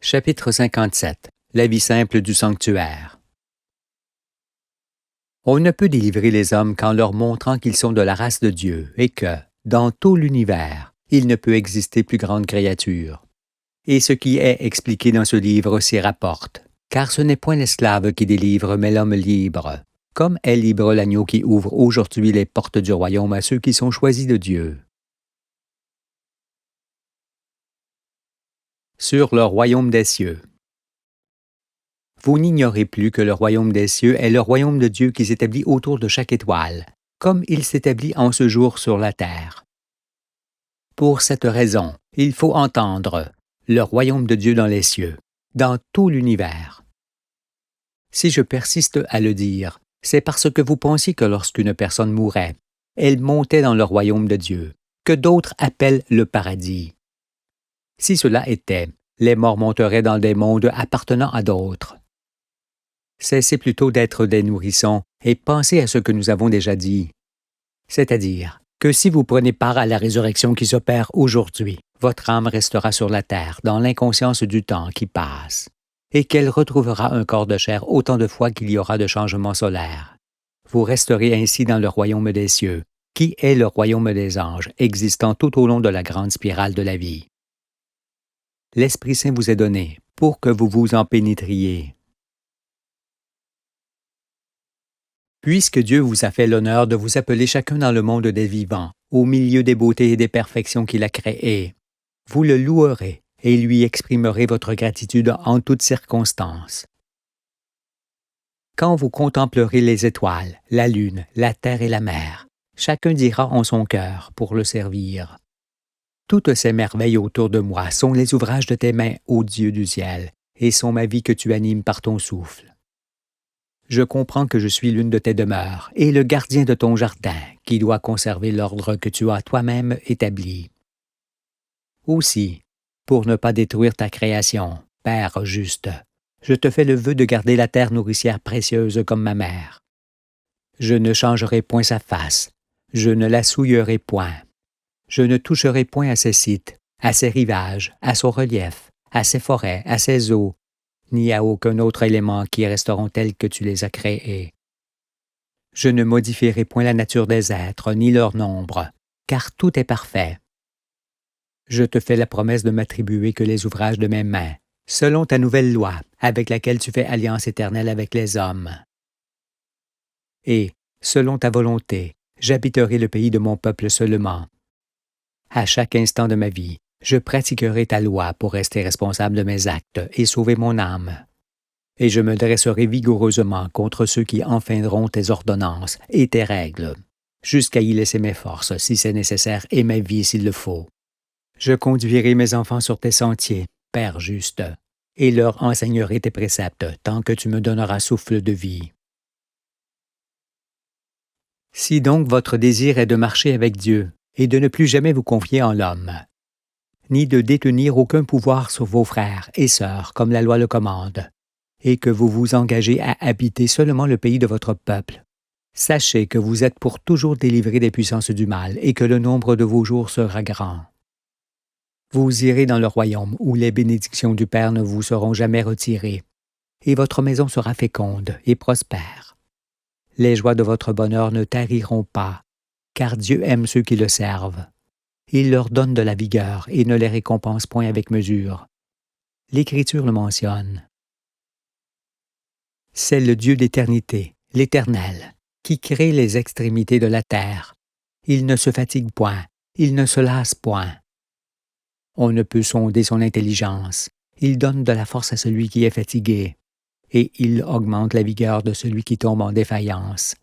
Chapitre 57. La vie simple du sanctuaire. On ne peut délivrer les hommes qu'en leur montrant qu'ils sont de la race de Dieu et que, dans tout l'univers, il ne peut exister plus grande créature. Et ce qui est expliqué dans ce livre s'y rapporte, car ce n'est point l'esclave qui délivre, mais l'homme libre. Comme est libre l'agneau qui ouvre aujourd'hui les portes du royaume à ceux qui sont choisis de Dieu. Sur le royaume des cieux. Vous n'ignorez plus que le royaume des cieux est le royaume de Dieu qui s'établit autour de chaque étoile, comme il s'établit en ce jour sur la terre. Pour cette raison, il faut entendre le royaume de Dieu dans les cieux, dans tout l'univers. Si je persiste à le dire, c'est parce que vous pensiez que lorsqu'une personne mourait, elle montait dans le royaume de Dieu, que d'autres appellent le paradis. Si cela était, les morts monteraient dans des mondes appartenant à d'autres. Cessez plutôt d'être des nourrissons et pensez à ce que nous avons déjà dit. C'est-à-dire que si vous prenez part à la résurrection qui s'opère aujourd'hui, votre âme restera sur la terre dans l'inconscience du temps qui passe, et qu'elle retrouvera un corps de chair autant de fois qu'il y aura de changements solaires. Vous resterez ainsi dans le royaume des cieux, qui est le royaume des anges, existant tout au long de la grande spirale de la vie. L'Esprit Saint vous est donné pour que vous vous en pénétriez. Puisque Dieu vous a fait l'honneur de vous appeler chacun dans le monde des vivants, au milieu des beautés et des perfections qu'il a créées, vous le louerez et lui exprimerez votre gratitude en toutes circonstances. Quand vous contemplerez les étoiles, la lune, la terre et la mer, chacun dira en son cœur pour le servir. Toutes ces merveilles autour de moi sont les ouvrages de tes mains, ô Dieu du ciel, et sont ma vie que tu animes par ton souffle. Je comprends que je suis l'une de tes demeures et le gardien de ton jardin qui doit conserver l'ordre que tu as toi-même établi. Aussi, pour ne pas détruire ta création, Père juste, je te fais le vœu de garder la terre nourricière précieuse comme ma mère. Je ne changerai point sa face, je ne la souillerai point. Je ne toucherai point à ses sites, à ses rivages, à son relief, à ses forêts, à ses eaux, ni à aucun autre élément qui resteront tels que tu les as créés. Je ne modifierai point la nature des êtres, ni leur nombre, car tout est parfait. Je te fais la promesse de m'attribuer que les ouvrages de mes mains, selon ta nouvelle loi, avec laquelle tu fais alliance éternelle avec les hommes. Et, selon ta volonté, j'habiterai le pays de mon peuple seulement. À chaque instant de ma vie, je pratiquerai ta loi pour rester responsable de mes actes et sauver mon âme. Et je me dresserai vigoureusement contre ceux qui enfreindront tes ordonnances et tes règles, jusqu'à y laisser mes forces si c'est nécessaire et ma vie s'il le faut. Je conduirai mes enfants sur tes sentiers, Père juste, et leur enseignerai tes préceptes tant que tu me donneras souffle de vie. Si donc votre désir est de marcher avec Dieu, et de ne plus jamais vous confier en l'homme, ni de détenir aucun pouvoir sur vos frères et sœurs comme la loi le commande, et que vous vous engagez à habiter seulement le pays de votre peuple, sachez que vous êtes pour toujours délivrés des puissances du mal et que le nombre de vos jours sera grand. Vous irez dans le royaume où les bénédictions du Père ne vous seront jamais retirées, et votre maison sera féconde et prospère. Les joies de votre bonheur ne tariront pas, car Dieu aime ceux qui le servent. Il leur donne de la vigueur et ne les récompense point avec mesure. L'Écriture le mentionne. C'est le Dieu d'éternité, l'Éternel, qui crée les extrémités de la terre. Il ne se fatigue point, il ne se lasse point. On ne peut sonder son intelligence. Il donne de la force à celui qui est fatigué, et il augmente la vigueur de celui qui tombe en défaillance.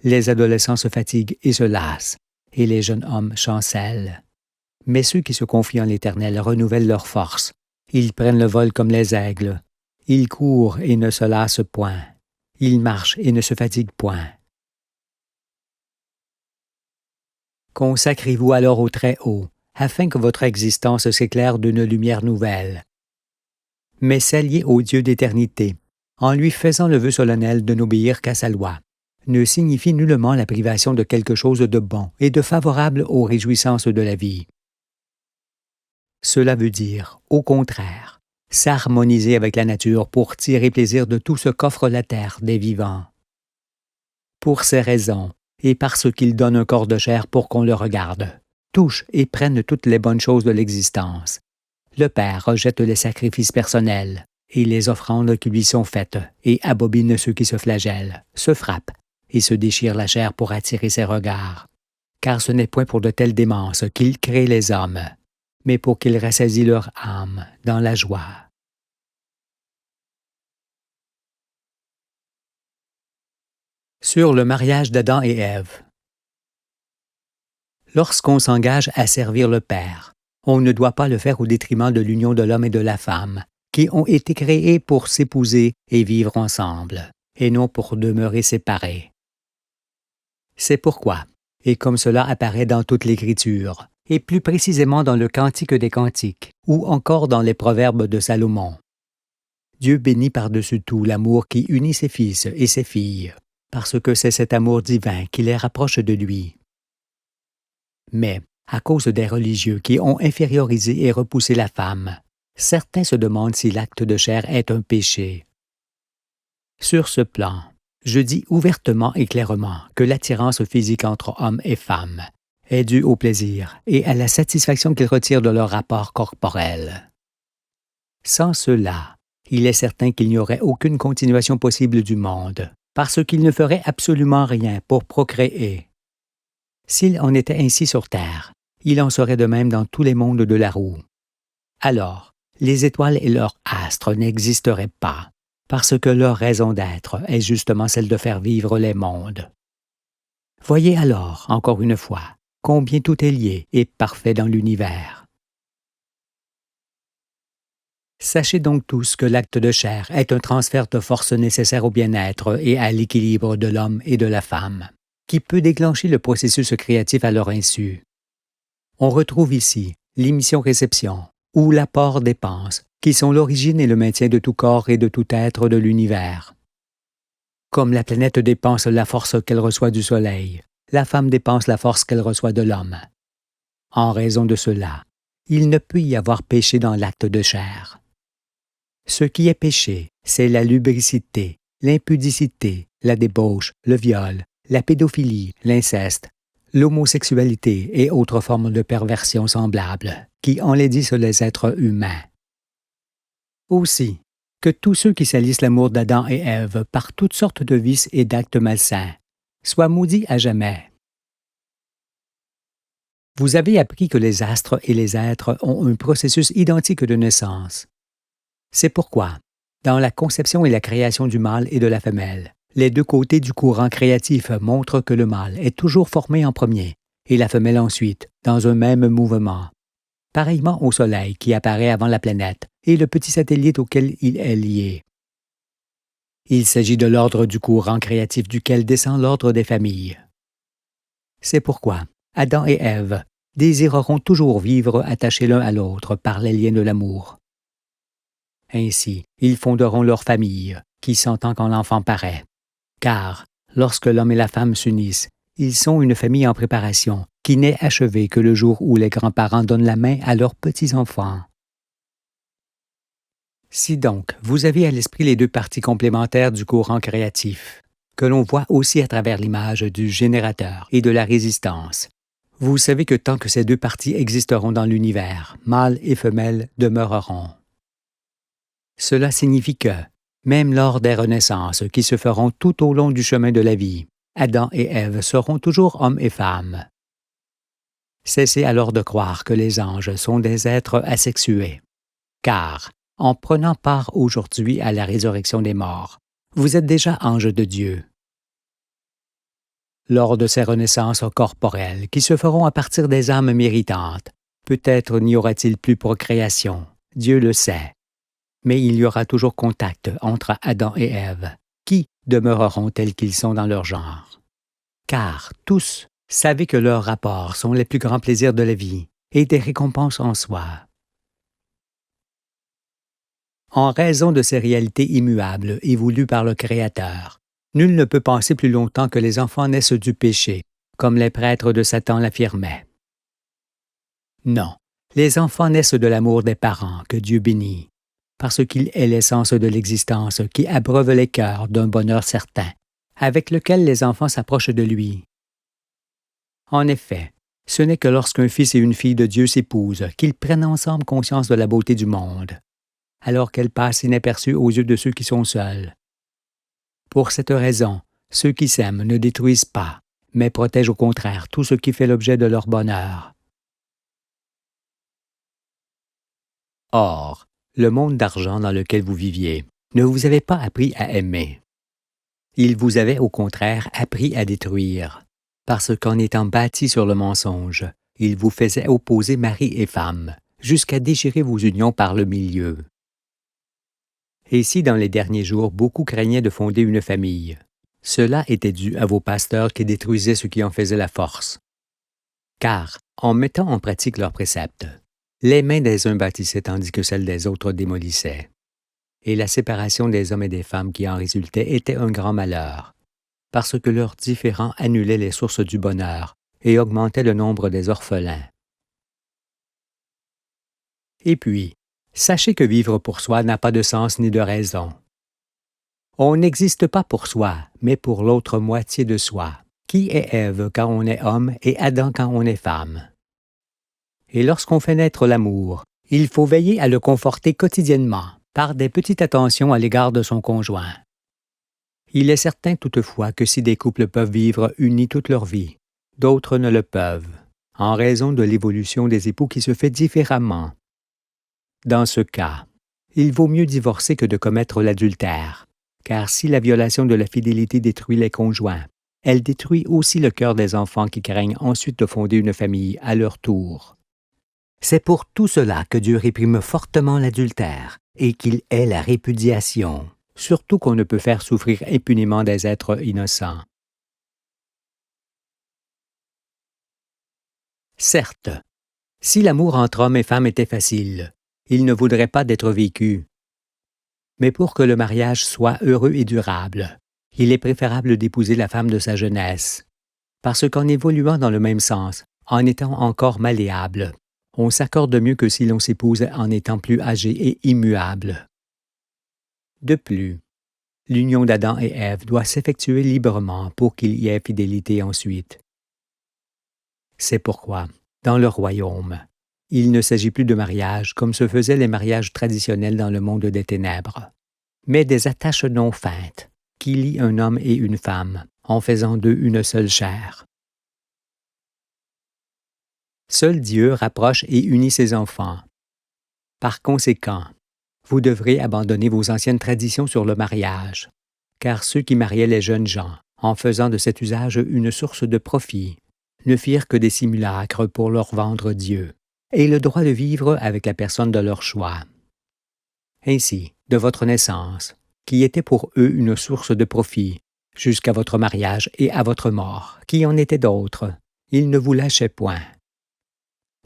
Les adolescents se fatiguent et se lassent, et les jeunes hommes chancellent. Mais ceux qui se confient en l'Éternel renouvellent leur force. Ils prennent le vol comme les aigles. Ils courent et ne se lassent point. Ils marchent et ne se fatiguent point. Consacrez-vous alors au Très-Haut, afin que votre existence s'éclaire d'une lumière nouvelle. Mais s'allier au Dieu d'éternité, en lui faisant le vœu solennel de n'obéir qu'à sa loi, ne signifie nullement la privation de quelque chose de bon et de favorable aux réjouissances de la vie. Cela veut dire, au contraire, s'harmoniser avec la nature pour tirer plaisir de tout ce qu'offre la terre des vivants. Pour ces raisons, et parce qu'il donne un corps de chair pour qu'on le regarde, touche et prenne toutes les bonnes choses de l'existence, le Père rejette les sacrifices personnels et les offrandes qui lui sont faites et abobine ceux qui se flagellent, se frappent et se déchirent la chair pour attirer ses regards. Car ce n'est point pour de telles démences qu'il crée les hommes, mais pour qu'ils ressaisissent leur âme dans la joie. Sur le mariage d'Adam et Ève. Lorsqu'on s'engage à servir le Père, on ne doit pas le faire au détriment de l'union de l'homme et de la femme, qui ont été créés pour s'épouser et vivre ensemble, et non pour demeurer séparés. C'est pourquoi, et comme cela apparaît dans toute l'Écriture, et plus précisément dans le Cantique des Cantiques, ou encore dans les Proverbes de Salomon, Dieu bénit par-dessus tout l'amour qui unit ses fils et ses filles, parce que c'est cet amour divin qui les rapproche de lui. Mais, à cause des religieux qui ont infériorisé et repoussé la femme, certains se demandent si l'acte de chair est un péché. Sur ce plan, je dis ouvertement et clairement que l'attirance physique entre hommes et femmes est due au plaisir et à la satisfaction qu'ils retirent de leur rapport corporel. Sans cela, il est certain qu'il n'y aurait aucune continuation possible du monde, parce qu'il ne ferait absolument rien pour procréer. S'il en était ainsi sur Terre, il en serait de même dans tous les mondes de la roue. Alors, les étoiles et leurs astres n'existeraient pas, parce que leur raison d'être est justement celle de faire vivre les mondes. Voyez alors, encore une fois, combien tout est lié et parfait dans l'univers. Sachez donc tous que l'acte de chair est un transfert de force nécessaire au bien-être et à l'équilibre de l'homme et de la femme, qui peut déclencher le processus créatif à leur insu. On retrouve ici l'émission-réception, ou l'apport-dépense, qui sont l'origine et le maintien de tout corps et de tout être de l'univers. Comme la planète dépense la force qu'elle reçoit du Soleil, la femme dépense la force qu'elle reçoit de l'homme. En raison de cela, il ne peut y avoir péché dans l'acte de chair. Ce qui est péché, c'est la lubricité, l'impudicité, la débauche, le viol, la pédophilie, l'inceste, l'homosexualité et autres formes de perversion semblables qui enlaidissent les êtres humains. Aussi, que tous ceux qui salissent l'amour d'Adam et Ève par toutes sortes de vices et d'actes malsains soient maudits à jamais. Vous avez appris que les astres et les êtres ont un processus identique de naissance. C'est pourquoi, dans la conception et la création du mâle et de la femelle, les deux côtés du courant créatif montrent que le mâle est toujours formé en premier et la femelle ensuite, dans un même mouvement. Pareillement au Soleil qui apparaît avant la planète et le petit satellite auquel il est lié. Il s'agit de l'ordre du courant créatif duquel descend l'ordre des familles. C'est pourquoi Adam et Ève désireront toujours vivre attachés l'un à l'autre par les liens de l'amour. Ainsi, ils fonderont leur famille, qui s'entend quand l'enfant paraît. Car, lorsque l'homme et la femme s'unissent, ils sont une famille en préparation, qui n'est achevée que le jour où les grands-parents donnent la main à leurs petits-enfants. Si donc, vous avez à l'esprit les deux parties complémentaires du courant créatif, que l'on voit aussi à travers l'image du générateur et de la résistance, vous savez que tant que ces deux parties existeront dans l'univers, mâle et femelle demeureront. Cela signifie que, même lors des renaissances qui se feront tout au long du chemin de la vie, Adam et Ève seront toujours hommes et femmes. Cessez alors de croire que les anges sont des êtres asexués, car, en prenant part aujourd'hui à la résurrection des morts, vous êtes déjà anges de Dieu. Lors de ces renaissances corporelles qui se feront à partir des âmes méritantes, peut-être n'y aura-t-il plus procréation, Dieu le sait. Mais il y aura toujours contact entre Adam et Ève, qui demeureront tels qu'ils sont dans leur genre. Car tous savez que leurs rapports sont les plus grands plaisirs de la vie et des récompenses en soi. En raison de ces réalités immuables et voulues par le Créateur, nul ne peut penser plus longtemps que les enfants naissent du péché, comme les prêtres de Satan l'affirmaient. Non, les enfants naissent de l'amour des parents que Dieu bénit. parce qu'il est l'essence de l'existence qui abreuve les cœurs d'un bonheur certain, avec lequel les enfants s'approchent de lui. En effet, ce n'est que lorsqu'un fils et une fille de Dieu s'épousent qu'ils prennent ensemble conscience de la beauté du monde, alors qu'elle passe inaperçue aux yeux de ceux qui sont seuls. Pour cette raison, ceux qui s'aiment ne détruisent pas, mais protègent au contraire tout ce qui fait l'objet de leur bonheur. Or, le monde d'argent dans lequel vous viviez ne vous avait pas appris à aimer. Il vous avait au contraire appris à détruire, parce qu'en étant bâti sur le mensonge, il vous faisait opposer mari et femme, jusqu'à déchirer vos unions par le milieu. Et si dans les derniers jours beaucoup craignaient de fonder une famille, cela était dû à vos pasteurs qui détruisaient ce qui en faisait la force. Car, en mettant en pratique leurs préceptes, les mains des uns bâtissaient tandis que celles des autres démolissaient. Et la séparation des hommes et des femmes qui en résultait était un grand malheur, parce que leurs différends annulaient les sources du bonheur et augmentaient le nombre des orphelins. Et puis, sachez que vivre pour soi n'a pas de sens ni de raison. On n'existe pas pour soi, mais pour l'autre moitié de soi, qui est Ève quand on est homme et Adam quand on est femme. Et lorsqu'on fait naître l'amour, il faut veiller à le conforter quotidiennement par des petites attentions à l'égard de son conjoint. Il est certain toutefois que si des couples peuvent vivre unis toute leur vie, d'autres ne le peuvent, en raison de l'évolution des époux qui se fait différemment. Dans ce cas, il vaut mieux divorcer que de commettre l'adultère, car si la violation de la fidélité détruit les conjoints, elle détruit aussi le cœur des enfants qui craignent ensuite de fonder une famille à leur tour. C'est pour tout cela que Dieu réprime fortement l'adultère et qu'il hait la répudiation, surtout qu'on ne peut faire souffrir impunément des êtres innocents. Certes, si l'amour entre hommes et femmes était facile, il ne vaudrait pas d'être vécu. Mais pour que le mariage soit heureux et durable, il est préférable d'épouser la femme de sa jeunesse, parce qu'en évoluant dans le même sens, en étant encore malléable, on s'accorde mieux que si l'on s'épouse en étant plus âgé et immuable. De plus, l'union d'Adam et Ève doit s'effectuer librement pour qu'il y ait fidélité ensuite. C'est pourquoi, dans le royaume, il ne s'agit plus de mariage comme se faisaient les mariages traditionnels dans le monde des ténèbres, mais des attaches non feintes qui lient un homme et une femme en faisant d'eux une seule chair. Seul Dieu rapproche et unit ses enfants. Par conséquent, vous devrez abandonner vos anciennes traditions sur le mariage, car ceux qui mariaient les jeunes gens, en faisant de cet usage une source de profit, ne firent que des simulacres pour leur vendre Dieu et le droit de vivre avec la personne de leur choix. Ainsi, de votre naissance, qui était pour eux une source de profit, jusqu'à votre mariage et à votre mort, qui en était d'autres, ils ne vous lâchaient point.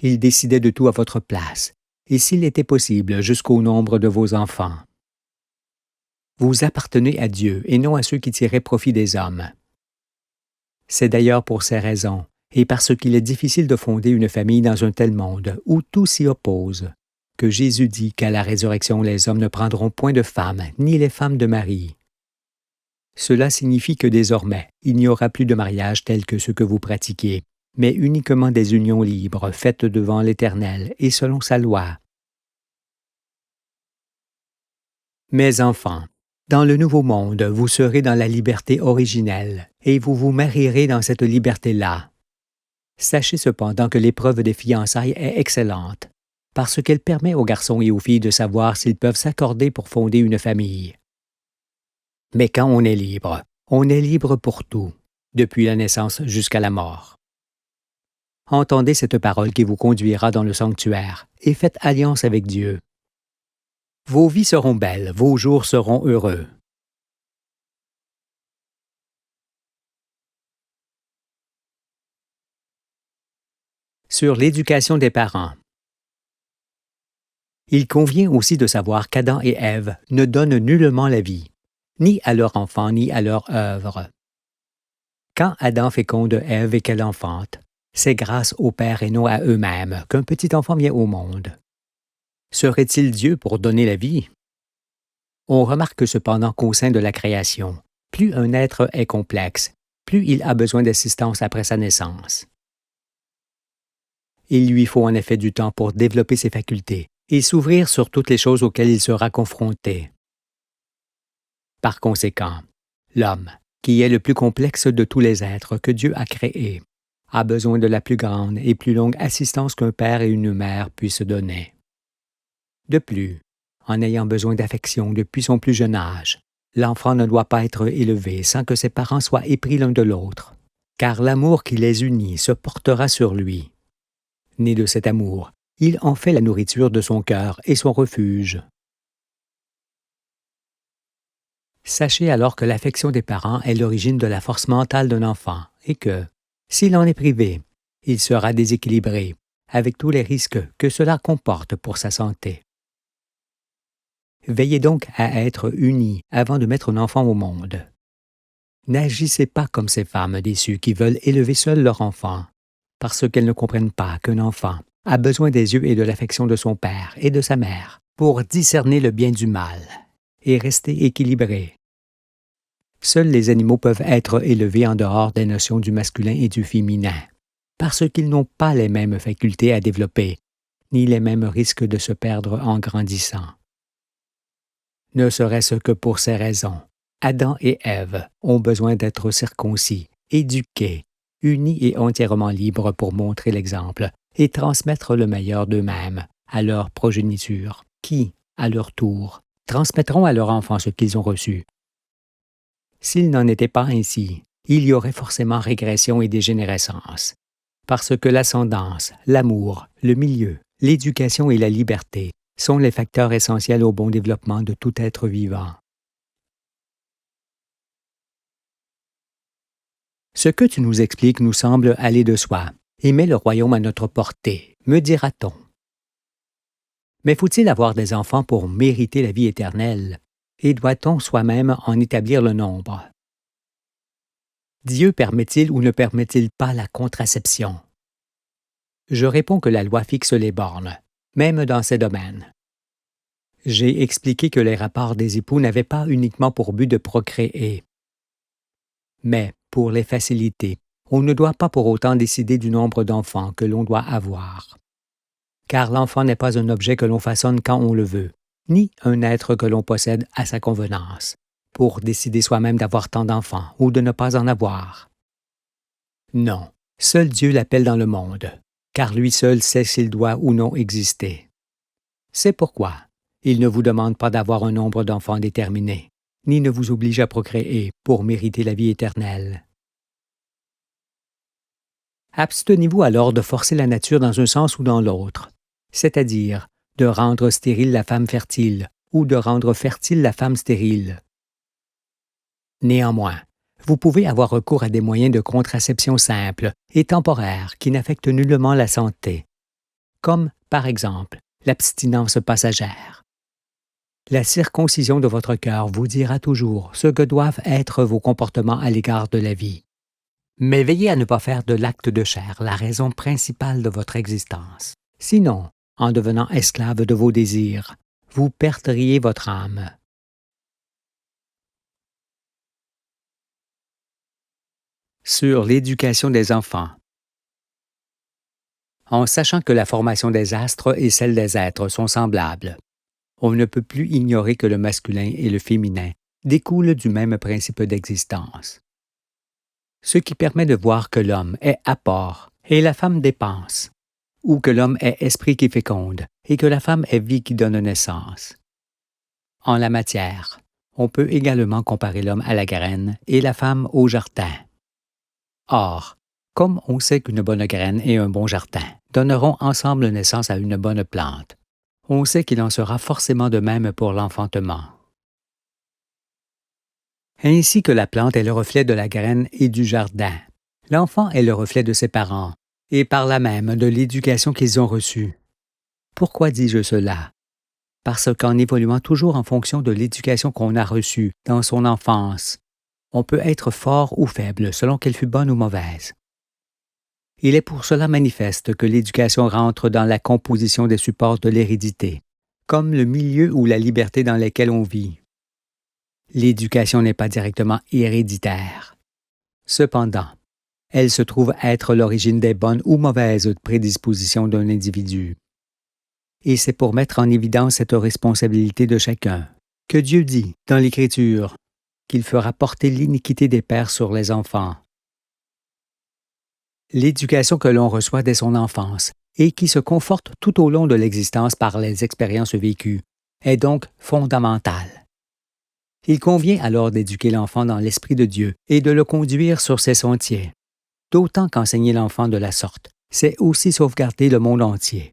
Ils décidaient de tout à votre place, et s'il était possible, jusqu'au nombre de vos enfants. Vous appartenez à Dieu et non à ceux qui tiraient profit des hommes. C'est d'ailleurs pour ces raisons, et parce qu'il est difficile de fonder une famille dans un tel monde où tout s'y oppose, que Jésus dit qu'à la résurrection les hommes ne prendront point de femmes, ni les femmes de mari. Cela signifie que désormais, il n'y aura plus de mariage tel que ceux que vous pratiquez, mais uniquement des unions libres faites devant l'Éternel et selon sa loi. Mes enfants, dans le nouveau monde, vous serez dans la liberté originelle, et vous vous marierez dans cette liberté-là. Sachez cependant que l'épreuve des fiançailles est excellente, parce qu'elle permet aux garçons et aux filles de savoir s'ils peuvent s'accorder pour fonder une famille. Mais quand on est libre pour tout, depuis la naissance jusqu'à la mort. Entendez cette parole qui vous conduira dans le sanctuaire, et faites alliance avec Dieu. Vos vies seront belles, vos jours seront heureux. Sur l'éducation des parents. Il convient aussi de savoir qu'Adam et Ève ne donnent nullement la vie, ni à leur enfant, ni à leur œuvre. Quand Adam féconde Ève et qu'elle enfante, c'est grâce au Père et non à eux-mêmes qu'un petit enfant vient au monde. Serait-il Dieu pour donner la vie? On remarque cependant qu'au sein de la création, plus un être est complexe, plus il a besoin d'assistance après sa naissance. Il lui faut en effet du temps pour développer ses facultés et s'ouvrir sur toutes les choses auxquelles il sera confronté. Par conséquent, l'homme, qui est le plus complexe de tous les êtres que Dieu a créés, a besoin de la plus grande et plus longue assistance qu'un père et une mère puissent donner. De plus, en ayant besoin d'affection depuis son plus jeune âge, l'enfant ne doit pas être élevé sans que ses parents soient épris l'un de l'autre, car l'amour qui les unit se portera sur lui. Né de cet amour, il en fait la nourriture de son cœur et son refuge. Sachez alors que l'affection des parents est l'origine de la force mentale d'un enfant et que, s'il en est privé, il sera déséquilibré, avec tous les risques que cela comporte pour sa santé. Veillez donc à être unis avant de mettre un enfant au monde. N'agissez pas comme ces femmes déçues qui veulent élever seules leur enfant, parce qu'elles ne comprennent pas qu'un enfant a besoin des yeux et de l'affection de son père et de sa mère pour discerner le bien du mal et rester équilibré. Seuls les animaux peuvent être élevés en dehors des notions du masculin et du féminin, parce qu'ils n'ont pas les mêmes facultés à développer, ni les mêmes risques de se perdre en grandissant. Ne serait-ce que pour ces raisons, Adam et Ève ont besoin d'être circoncis, éduqués, unis et entièrement libres pour montrer l'exemple et transmettre le meilleur d'eux-mêmes à leur progéniture, qui, à leur tour, transmettront à leurs enfants ce qu'ils ont reçu. S'il n'en était pas ainsi, il y aurait forcément régression et dégénérescence, parce que l'ascendance, l'amour, le milieu, l'éducation et la liberté sont les facteurs essentiels au bon développement de tout être vivant. Ce que tu nous expliques nous semble aller de soi et met le royaume à notre portée, me dira-t-on. Mais faut-il avoir des enfants pour mériter la vie éternelle, et doit-on soi-même en établir le nombre? Dieu permet-il ou ne permet-il pas la contraception? Je réponds que la loi fixe les bornes, même dans ces domaines. J'ai expliqué que les rapports des époux n'avaient pas uniquement pour but de procréer. Mais, pour les faciliter, on ne doit pas pour autant décider du nombre d'enfants que l'on doit avoir. Car l'enfant n'est pas un objet que l'on façonne quand on le veut, ni un être que l'on possède à sa convenance, pour décider soi-même d'avoir tant d'enfants ou de ne pas en avoir. Non, seul Dieu l'appelle dans le monde, car lui seul sait s'il doit ou non exister. C'est pourquoi il ne vous demande pas d'avoir un nombre d'enfants déterminé, ni ne vous oblige à procréer pour mériter la vie éternelle. Abstenez-vous alors de forcer la nature dans un sens ou dans l'autre, c'est-à-dire de rendre stérile la femme fertile ou de rendre fertile la femme stérile. Néanmoins, vous pouvez avoir recours à des moyens de contraception simples et temporaires qui n'affectent nullement la santé, comme, par exemple, l'abstinence passagère. La circoncision de votre cœur vous dira toujours ce que doivent être vos comportements à l'égard de la vie. Mais veillez à ne pas faire de l'acte de chair la raison principale de votre existence. Sinon, en devenant esclave de vos désirs, vous perdriez votre âme. Sur l'éducation des enfants. En sachant que la formation des astres et celle des êtres sont semblables, on ne peut plus ignorer que le masculin et le féminin découlent du même principe d'existence. Ce qui permet de voir que l'homme est apport et la femme dépense, ou que l'homme est esprit qui féconde et que la femme est vie qui donne naissance. En la matière, on peut également comparer l'homme à la graine et la femme au jardin. Or, comme on sait qu'une bonne graine et un bon jardin donneront ensemble naissance à une bonne plante, on sait qu'il en sera forcément de même pour l'enfantement. Ainsi que la plante est le reflet de la graine et du jardin, l'enfant est le reflet de ses parents, et par là même de l'éducation qu'ils ont reçue. Pourquoi dis-je cela? Parce qu'en évoluant toujours en fonction de l'éducation qu'on a reçue dans son enfance, on peut être fort ou faible selon qu'elle fut bonne ou mauvaise. Il est pour cela manifeste que l'éducation rentre dans la composition des supports de l'hérédité, comme le milieu ou la liberté dans lesquels on vit. L'éducation n'est pas directement héréditaire. Cependant, elle se trouve être l'origine des bonnes ou mauvaises prédispositions d'un individu. Et c'est pour mettre en évidence cette responsabilité de chacun que Dieu dit dans l'Écriture qu'il fera porter l'iniquité des pères sur les enfants. L'éducation que l'on reçoit dès son enfance et qui se conforte tout au long de l'existence par les expériences vécues est donc fondamentale. Il convient alors d'éduquer l'enfant dans l'Esprit de Dieu et de le conduire sur ses sentiers. D'autant qu'enseigner l'enfant de la sorte, c'est aussi sauvegarder le monde entier.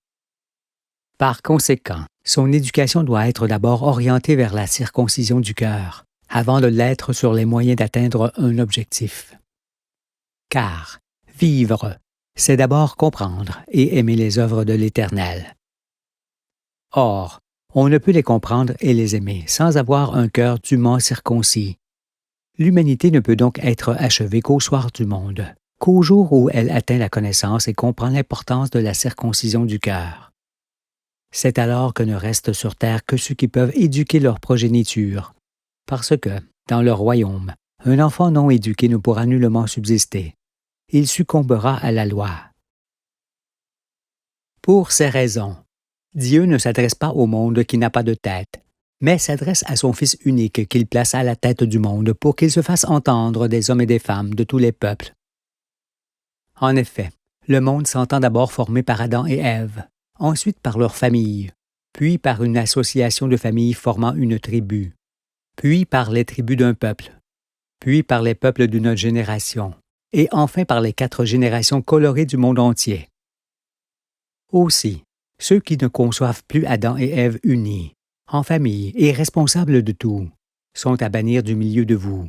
Par conséquent, son éducation doit être d'abord orientée vers la circoncision du cœur, avant de l'être sur les moyens d'atteindre un objectif. Car vivre, c'est d'abord comprendre et aimer les œuvres de l'Éternel. Or, on ne peut les comprendre et les aimer sans avoir un cœur dûment circoncis. L'humanité ne peut donc être achevée qu'au soir du monde, qu'au jour où elle atteint la connaissance et comprend l'importance de la circoncision du cœur. C'est alors que ne restent sur terre que ceux qui peuvent éduquer leur progéniture, parce que, dans leur royaume, un enfant non éduqué ne pourra nullement subsister. Il succombera à la loi. Pour ces raisons, Dieu ne s'adresse pas au monde qui n'a pas de tête, mais s'adresse à son Fils unique qu'il place à la tête du monde pour qu'il se fasse entendre des hommes et des femmes de tous les peuples. En effet, le monde s'entend d'abord formé par Adam et Ève, ensuite par leur famille, puis par une association de familles formant une tribu, puis par les tribus d'un peuple, puis par les peuples d'une génération, et enfin par les 4 générations colorées du monde entier. Aussi, ceux qui ne conçoivent plus Adam et Ève unis, en famille et responsables de tout, sont à bannir du milieu de vous.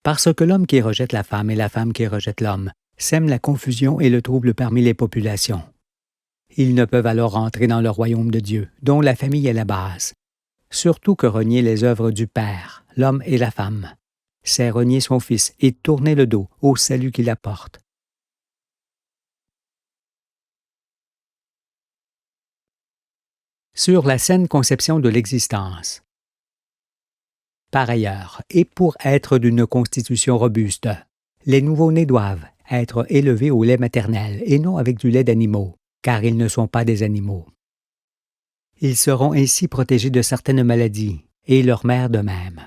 Parce que l'homme qui rejette la femme et la femme qui rejette l'homme sèment la confusion et le trouble parmi les populations. Ils ne peuvent alors entrer dans le royaume de Dieu, dont la famille est la base. Surtout que renier les œuvres du Père, l'homme et la femme, c'est renier son Fils et tourner le dos au salut qu'il apporte. Sur la saine conception de l'existence. Par ailleurs, et pour être d'une constitution robuste, les nouveau-nés doivent être élevés au lait maternel et non avec du lait d'animaux, car ils ne sont pas des animaux. Ils seront ainsi protégés de certaines maladies, et leur mère de même.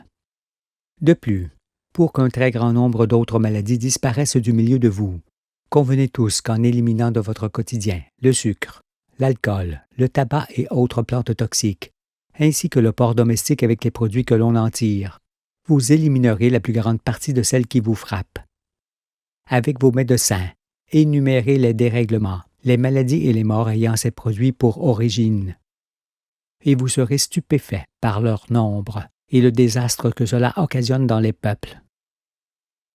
De plus, pour qu'un très grand nombre d'autres maladies disparaissent du milieu de vous, convenez tous qu'en éliminant de votre quotidien le sucre, l'alcool, le tabac et autres plantes toxiques, ainsi que le porc domestique avec les produits que l'on en tire, vous éliminerez la plus grande partie de celles qui vous frappent. Avec vos médecins, énumérez les dérèglements, les maladies et les morts ayant ces produits pour origine. Et vous serez stupéfait par leur nombre et le désastre que cela occasionne dans les peuples.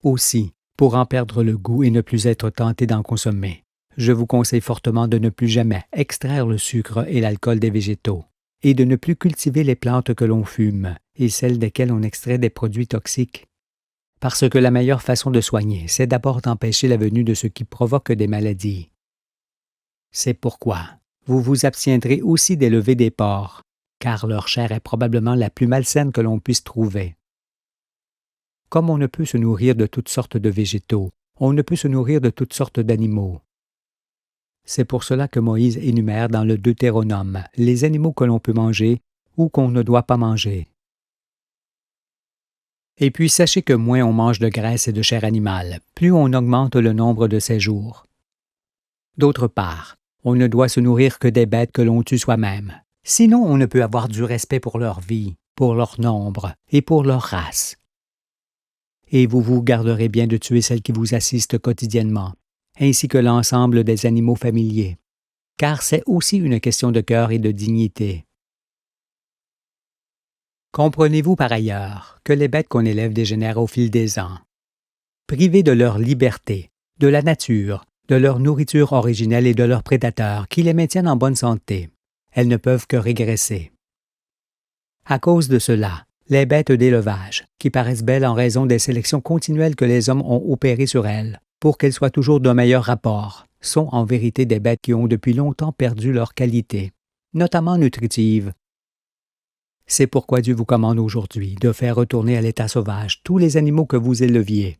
Aussi, pour en perdre le goût et ne plus être tenté d'en consommer, je vous conseille fortement de ne plus jamais extraire le sucre et l'alcool des végétaux, et de ne plus cultiver les plantes que l'on fume et celles desquelles on extrait des produits toxiques. Parce que la meilleure façon de soigner, c'est d'abord d'empêcher la venue de ce qui provoque des maladies. C'est pourquoi vous vous abstiendrez aussi d'élever des porcs, car leur chair est probablement la plus malsaine que l'on puisse trouver. Comme on ne peut se nourrir de toutes sortes de végétaux, on ne peut se nourrir de toutes sortes d'animaux. C'est pour cela que Moïse énumère dans le Deutéronome les animaux que l'on peut manger ou qu'on ne doit pas manger. Et puis sachez que moins on mange de graisse et de chair animale, plus on augmente le nombre de ses jours. D'autre part, on ne doit se nourrir que des bêtes que l'on tue soi-même. Sinon, on ne peut avoir du respect pour leur vie, pour leur nombre et pour leur race. Et vous vous garderez bien de tuer celles qui vous assistent quotidiennement, ainsi que l'ensemble des animaux familiers, car c'est aussi une question de cœur et de dignité. Comprenez-vous par ailleurs que les bêtes qu'on élève dégénèrent au fil des ans. Privées de leur liberté, de la nature, de leur nourriture originelle et de leurs prédateurs qui les maintiennent en bonne santé, elles ne peuvent que régresser. À cause de cela, les bêtes d'élevage, qui paraissent belles en raison des sélections continuelles que les hommes ont opérées sur elles, pour qu'elles soient toujours d'un meilleur rapport, sont en vérité des bêtes qui ont depuis longtemps perdu leur qualité, notamment nutritive. C'est pourquoi Dieu vous commande aujourd'hui de faire retourner à l'état sauvage tous les animaux que vous éleviez.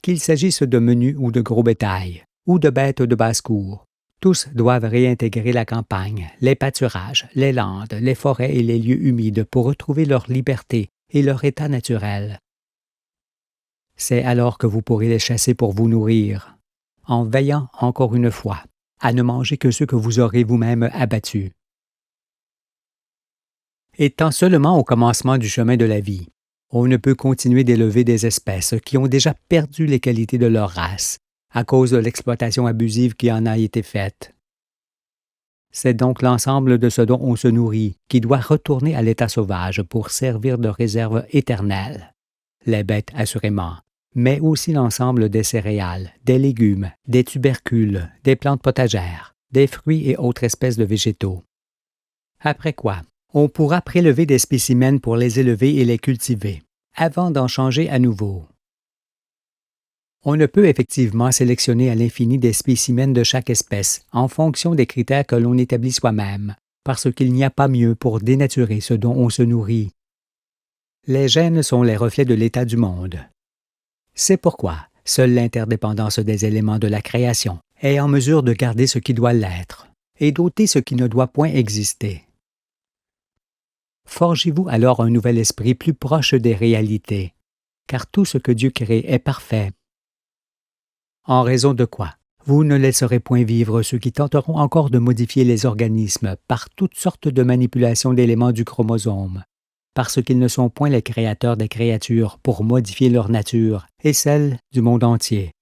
Qu'il s'agisse de menus ou de gros bétail, ou de bêtes de basse-cour, tous doivent réintégrer la campagne, les pâturages, les landes, les forêts et les lieux humides pour retrouver leur liberté et leur état naturel. C'est alors que vous pourrez les chasser pour vous nourrir, en veillant encore une fois à ne manger que ceux que vous aurez vous-même abattus. Étant seulement au commencement du chemin de la vie, on ne peut continuer d'élever des espèces qui ont déjà perdu les qualités de leur race à cause de l'exploitation abusive qui en a été faite. C'est donc l'ensemble de ce dont on se nourrit qui doit retourner à l'état sauvage pour servir de réserve éternelle. Les bêtes, assurément, mais aussi l'ensemble des céréales, des légumes, des tubercules, des plantes potagères, des fruits et autres espèces de végétaux. Après quoi, on pourra prélever des spécimens pour les élever et les cultiver, avant d'en changer à nouveau. On ne peut effectivement sélectionner à l'infini des spécimens de chaque espèce en fonction des critères que l'on établit soi-même, parce qu'il n'y a pas mieux pour dénaturer ce dont on se nourrit. Les gènes sont les reflets de l'état du monde. C'est pourquoi seule l'interdépendance des éléments de la création est en mesure de garder ce qui doit l'être et d'ôter ce qui ne doit point exister. Forgez-vous alors un nouvel esprit plus proche des réalités, car tout ce que Dieu crée est parfait. En raison de quoi, vous ne laisserez point vivre ceux qui tenteront encore de modifier les organismes par toutes sortes de manipulations d'éléments du chromosome, parce qu'ils ne sont point les créateurs des créatures pour modifier leur nature et celle du monde entier.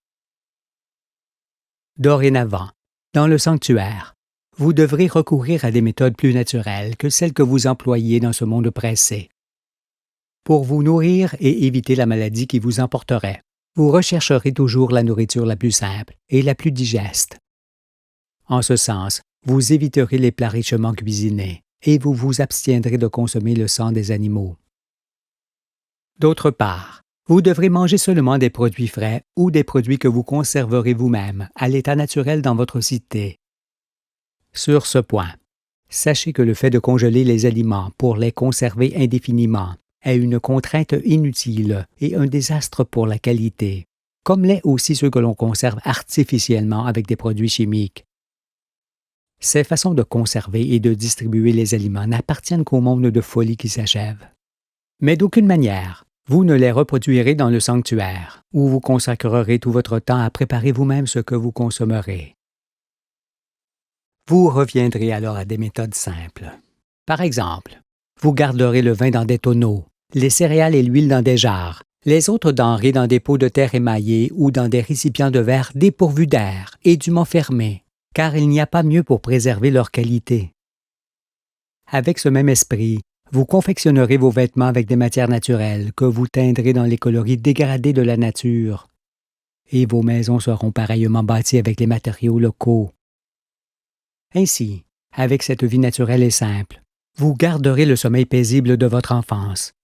Dorénavant, dans le sanctuaire, vous devrez recourir à des méthodes plus naturelles que celles que vous employez dans ce monde pressé. Pour vous nourrir et éviter la maladie qui vous emporterait, vous rechercherez toujours la nourriture la plus simple et la plus digeste. En ce sens, vous éviterez les plats richement cuisinés et vous vous abstiendrez de consommer le sang des animaux. D'autre part, vous devrez manger seulement des produits frais ou des produits que vous conserverez vous-même à l'état naturel dans votre cité. Sur ce point, sachez que le fait de congeler les aliments pour les conserver indéfiniment est une contrainte inutile et un désastre pour la qualité, comme l'est aussi ceux que l'on conserve artificiellement avec des produits chimiques. Ces façons de conserver et de distribuer les aliments n'appartiennent qu'au monde de folie qui s'achève. Mais d'aucune manière, vous ne les reproduirez dans le sanctuaire, où vous consacrerez tout votre temps à préparer vous-même ce que vous consommerez. Vous reviendrez alors à des méthodes simples. Par exemple, vous garderez le vin dans des tonneaux, les céréales et l'huile dans des jarres, les autres denrées dans des pots de terre émaillés ou dans des récipients de verre dépourvus d'air et dûment fermés, car il n'y a pas mieux pour préserver leur qualité. Avec ce même esprit, vous confectionnerez vos vêtements avec des matières naturelles que vous teindrez dans les coloris dégradés de la nature, et vos maisons seront pareillement bâties avec les matériaux locaux. Ainsi, avec cette vie naturelle et simple, vous garderez le sommeil paisible de votre enfance.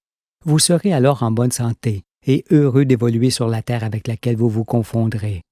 Vous serez alors en bonne santé et heureux d'évoluer sur la terre avec laquelle vous vous confondrez.